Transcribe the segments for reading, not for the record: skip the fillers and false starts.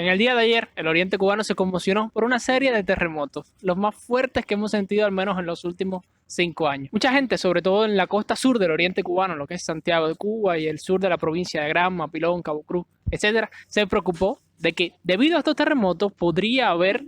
En el día de ayer, el oriente cubano se conmocionó por una serie de terremotos, los más fuertes que hemos sentido al menos en los últimos 5 años. Mucha gente, sobre todo en la costa sur del oriente cubano, lo que es Santiago de Cuba y el sur de la provincia de Granma, Pilón, Cabo Cruz, etcétera, se preocupó de que debido a estos terremotos podría haber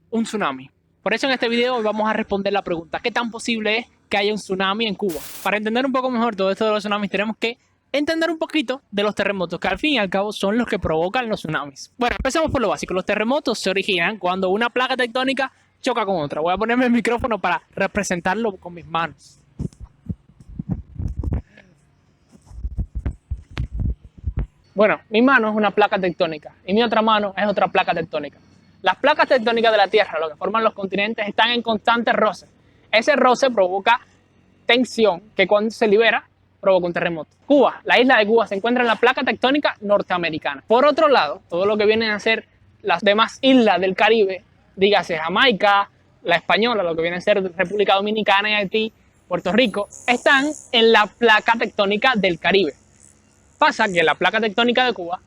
un tsunami. Por eso en este video vamos a responder la pregunta: ¿qué tan posible es que haya un tsunami en Cuba? Para entender un poco mejor todo esto de los tsunamis tenemos que entender un poquito de los terremotos, que al fin y al cabo son los que provocan los tsunamis. Bueno, empezamos por lo básico. Los terremotos se originan cuando una placa tectónica choca con otra. Voy a ponerme el micrófono para representarlo con mis manos. Bueno, mi mano es una placa tectónica y mi otra mano es otra placa tectónica. Las placas tectónicas de la Tierra, lo que forman los continentes, están en constante roce. Ese roce provoca tensión que cuando se libera provoca un terremoto. Cuba, la isla de Cuba, se encuentra en la placa tectónica norteamericana. Por otro lado, todo lo que vienen a ser las demás islas del Caribe, dígase Jamaica, la Española, lo que viene a ser República Dominicana y Haití, Puerto Rico, están en la placa tectónica del Caribe. Pasa que la placa tectónica de Cuba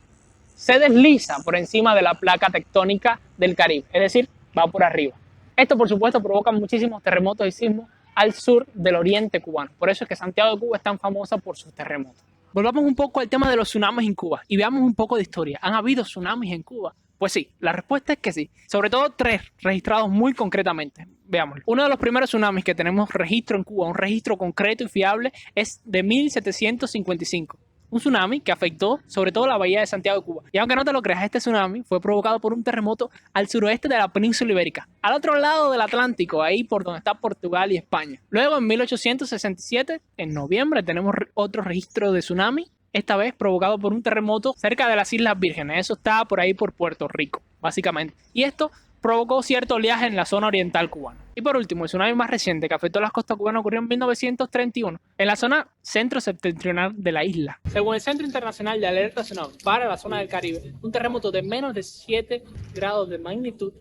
se desliza por encima de la placa tectónica del Caribe, es decir, va por arriba. Esto, por supuesto, provoca muchísimos terremotos y sismos al sur del oriente cubano. Por eso es que Santiago de Cuba es tan famosa por sus terremotos. Volvamos un poco al tema de los tsunamis en Cuba y veamos un poco de historia. ¿Han habido tsunamis en Cuba? Pues sí, la respuesta es que sí. Sobre todo 3 registrados muy concretamente. Veámoslo. Uno de los primeros tsunamis que tenemos registro en Cuba, un registro concreto y fiable, es de 1755. Un tsunami que afectó sobre todo la bahía de Santiago de Cuba. Y aunque no te lo creas, este tsunami fue provocado por un terremoto al suroeste de la península ibérica, al otro lado del Atlántico, ahí por donde está Portugal y España. Luego, en 1867, en noviembre, tenemos otro registro de tsunami, esta vez provocado por un terremoto cerca de las Islas Vírgenes. Eso está por ahí por Puerto Rico, básicamente. Y esto provocó cierto oleaje en la zona oriental cubana. Y por último, el tsunami más reciente que afectó a las costas cubanas ocurrió en 1931, en la zona centro-septentrional de la isla. Según el Centro Internacional de Alerta Tsunami para la zona del Caribe, un terremoto de menos de 7 grados de magnitud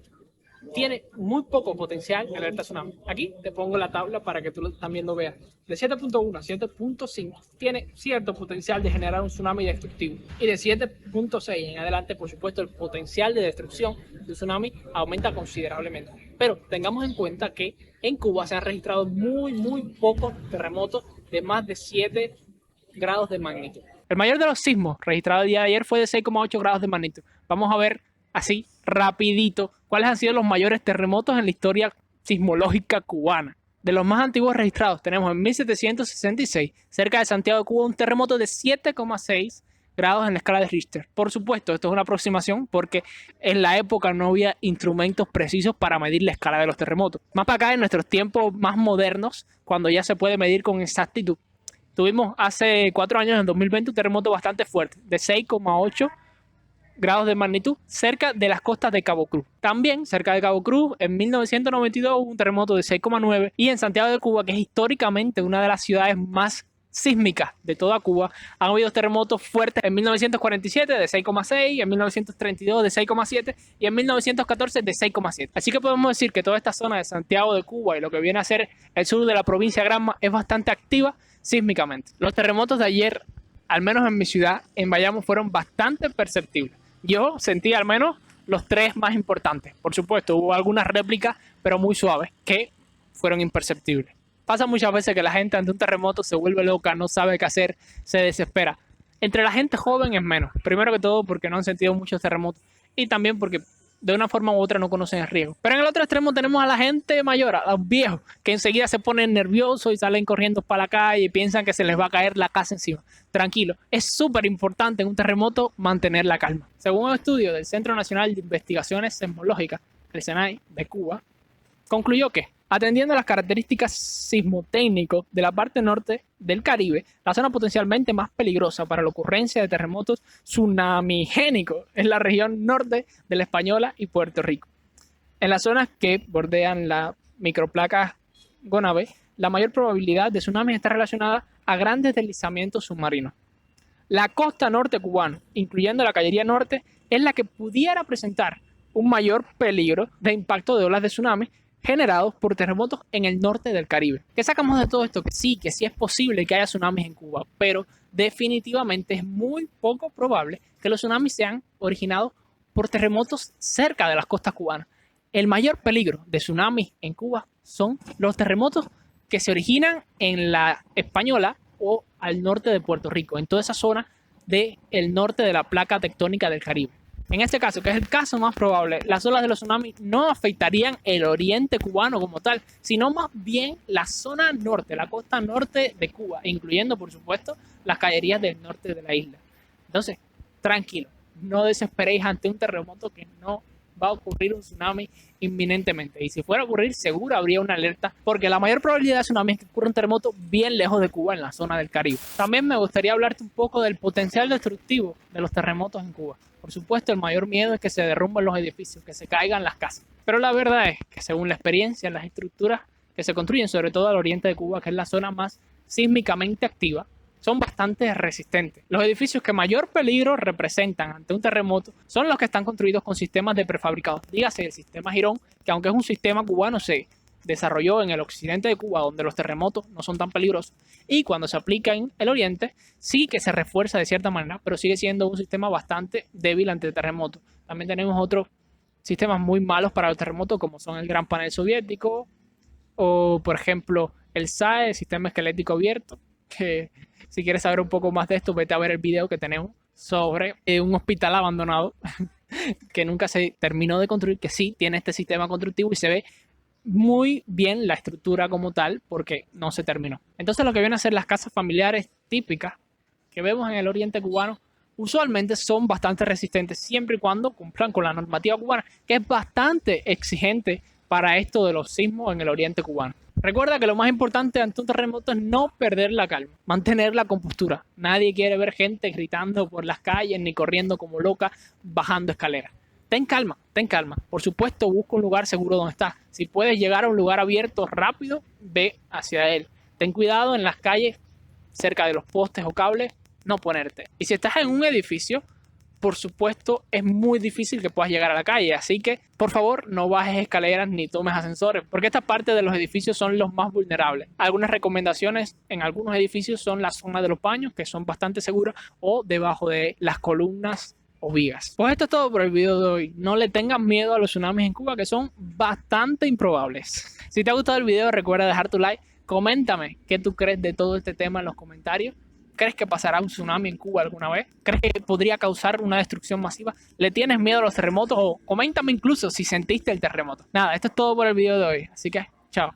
tiene muy poco potencial de alerta tsunami. Aquí te pongo la tabla para que tú también lo veas. De 7.1 a 7.5 tiene cierto potencial de generar un tsunami destructivo. Y de 7.6 en adelante, por supuesto, el potencial de destrucción del tsunami aumenta considerablemente. Pero tengamos en cuenta que en Cuba se han registrado muy pocos terremotos de más de 7 grados de magnitud. El mayor de los sismos registrado el día de ayer fue de 6,8 grados de magnitud. Vamos a ver así rapidito cuáles han sido los mayores terremotos en la historia sismológica cubana. De los más antiguos registrados tenemos en 1766, cerca de Santiago de Cuba, un terremoto de 7,6 grados en la escala de Richter. Por supuesto, esto es una aproximación porque en la época no había instrumentos precisos para medir la escala de los terremotos. Más para acá, en nuestros tiempos más modernos, cuando ya se puede medir con exactitud. Tuvimos hace 4 años, en 2020, un terremoto bastante fuerte, de 6,8 grados de magnitud cerca de las costas de Cabo Cruz. También cerca de Cabo Cruz en 1992 hubo un terremoto de 6,9 y en Santiago de Cuba, que es históricamente una de las ciudades más sísmicas de toda Cuba, han habido terremotos fuertes en 1947 de 6,6, en 1932 de 6,7 y en 1914 de 6,7. Así que podemos decir que toda esta zona de Santiago de Cuba y lo que viene a ser el sur de la provincia de Granma es bastante activa sísmicamente. Los terremotos de ayer, al menos en mi ciudad, en Bayamo, fueron bastante perceptibles. Yo sentí al menos los 3 más importantes. Por supuesto, hubo algunas réplicas, pero muy suaves, que fueron imperceptibles. Pasa muchas veces que la gente ante un terremoto se vuelve loca, no sabe qué hacer, se desespera. Entre la gente joven es menos. Primero que todo porque no han sentido muchos terremotos y también porque de una forma u otra no conocen el riesgo. Pero en el otro extremo tenemos a la gente mayor, a los viejos, que enseguida se ponen nerviosos y salen corriendo para la calle y piensan que se les va a caer la casa encima. Tranquilo, es súper importante en un terremoto mantener la calma. Según un estudio del Centro Nacional de Investigaciones Sismológicas, el CNAI de Cuba, concluyó que, atendiendo a las características sismotécnicas de la parte norte del Caribe, la zona potencialmente más peligrosa para la ocurrencia de terremotos tsunamigénicos es la región norte de la Española y Puerto Rico. En las zonas que bordean la microplaca Gonave, la mayor probabilidad de tsunamis está relacionada a grandes deslizamientos submarinos. La costa norte cubana, incluyendo la Cañería Norte, es la que pudiera presentar un mayor peligro de impacto de olas de tsunami generados por terremotos en el norte del Caribe. ¿Qué sacamos de todo esto? Que sí es posible que haya tsunamis en Cuba, pero definitivamente es muy poco probable que los tsunamis sean originados por terremotos cerca de las costas cubanas. El mayor peligro de tsunamis en Cuba son los terremotos que se originan en la Española o al norte de Puerto Rico, en toda esa zona del norte de la placa tectónica del Caribe. En este caso, que es el caso más probable, las olas de los tsunamis no afectarían el oriente cubano como tal, sino más bien la zona norte, la costa norte de Cuba, incluyendo, por supuesto, las cañerías del norte de la isla. Entonces, tranquilo, no desesperéis ante un terremoto, que no va a ocurrir un tsunami inminentemente. Y si fuera a ocurrir, seguro habría una alerta, porque la mayor probabilidad de tsunami es que ocurra un terremoto bien lejos de Cuba, en la zona del Caribe. También me gustaría hablarte un poco del potencial destructivo de los terremotos en Cuba. Por supuesto, el mayor miedo es que se derrumben los edificios, que se caigan las casas. Pero la verdad es que, según la experiencia, las estructuras que se construyen, sobre todo al oriente de Cuba, que es la zona más sísmicamente activa, son bastante resistentes. Los edificios que mayor peligro representan ante un terremoto son los que están construidos con sistemas de prefabricados. Dígase el sistema Girón, que aunque es un sistema cubano, se desarrolló en el occidente de Cuba, donde los terremotos no son tan peligrosos, y cuando se aplica en el oriente, sí que se refuerza de cierta manera, pero sigue siendo un sistema bastante débil ante el terremoto. También tenemos otros sistemas muy malos para los terremotos, como son el Gran Panel Soviético, o por ejemplo el SAE, el Sistema Esquelético Abierto, que si quieres saber un poco más de esto, vete a ver el video que tenemos sobre un hospital abandonado que nunca se terminó de construir, que sí tiene este sistema constructivo y se ve muy bien la estructura como tal, porque no se terminó. Entonces, lo que vienen a ser las casas familiares típicas que vemos en el oriente cubano usualmente son bastante resistentes, siempre y cuando cumplan con la normativa cubana, que es bastante exigente para esto de los sismos en el oriente cubano. Recuerda que lo más importante ante un terremoto es no perder la calma, mantener la compostura. Nadie quiere ver gente gritando por las calles ni corriendo como loca bajando escaleras. Ten calma, ten calma. Por supuesto, busca un lugar seguro donde estás. Si puedes llegar a un lugar abierto rápido, ve hacia él. Ten cuidado en las calles, cerca de los postes o cables, no ponerte. Y si estás en un edificio, por supuesto, es muy difícil que puedas llegar a la calle. Así que, por favor, no bajes escaleras ni tomes ascensores, porque esta parte de los edificios son los más vulnerables. Algunas recomendaciones en algunos edificios son la zona de los baños, que son bastante seguras, o debajo de las columnas o vigas. Pues esto es todo por el video de hoy. No le tengan miedo a los tsunamis en Cuba, que son bastante improbables. Si te ha gustado el video, recuerda dejar tu like. Coméntame qué tú crees de todo este tema en los comentarios. ¿Crees que pasará un tsunami en Cuba alguna vez? ¿Crees que podría causar una destrucción masiva? ¿Le tienes miedo a los terremotos? O coméntame incluso si sentiste el terremoto. Nada, esto es todo por el video de hoy. Así que, chao.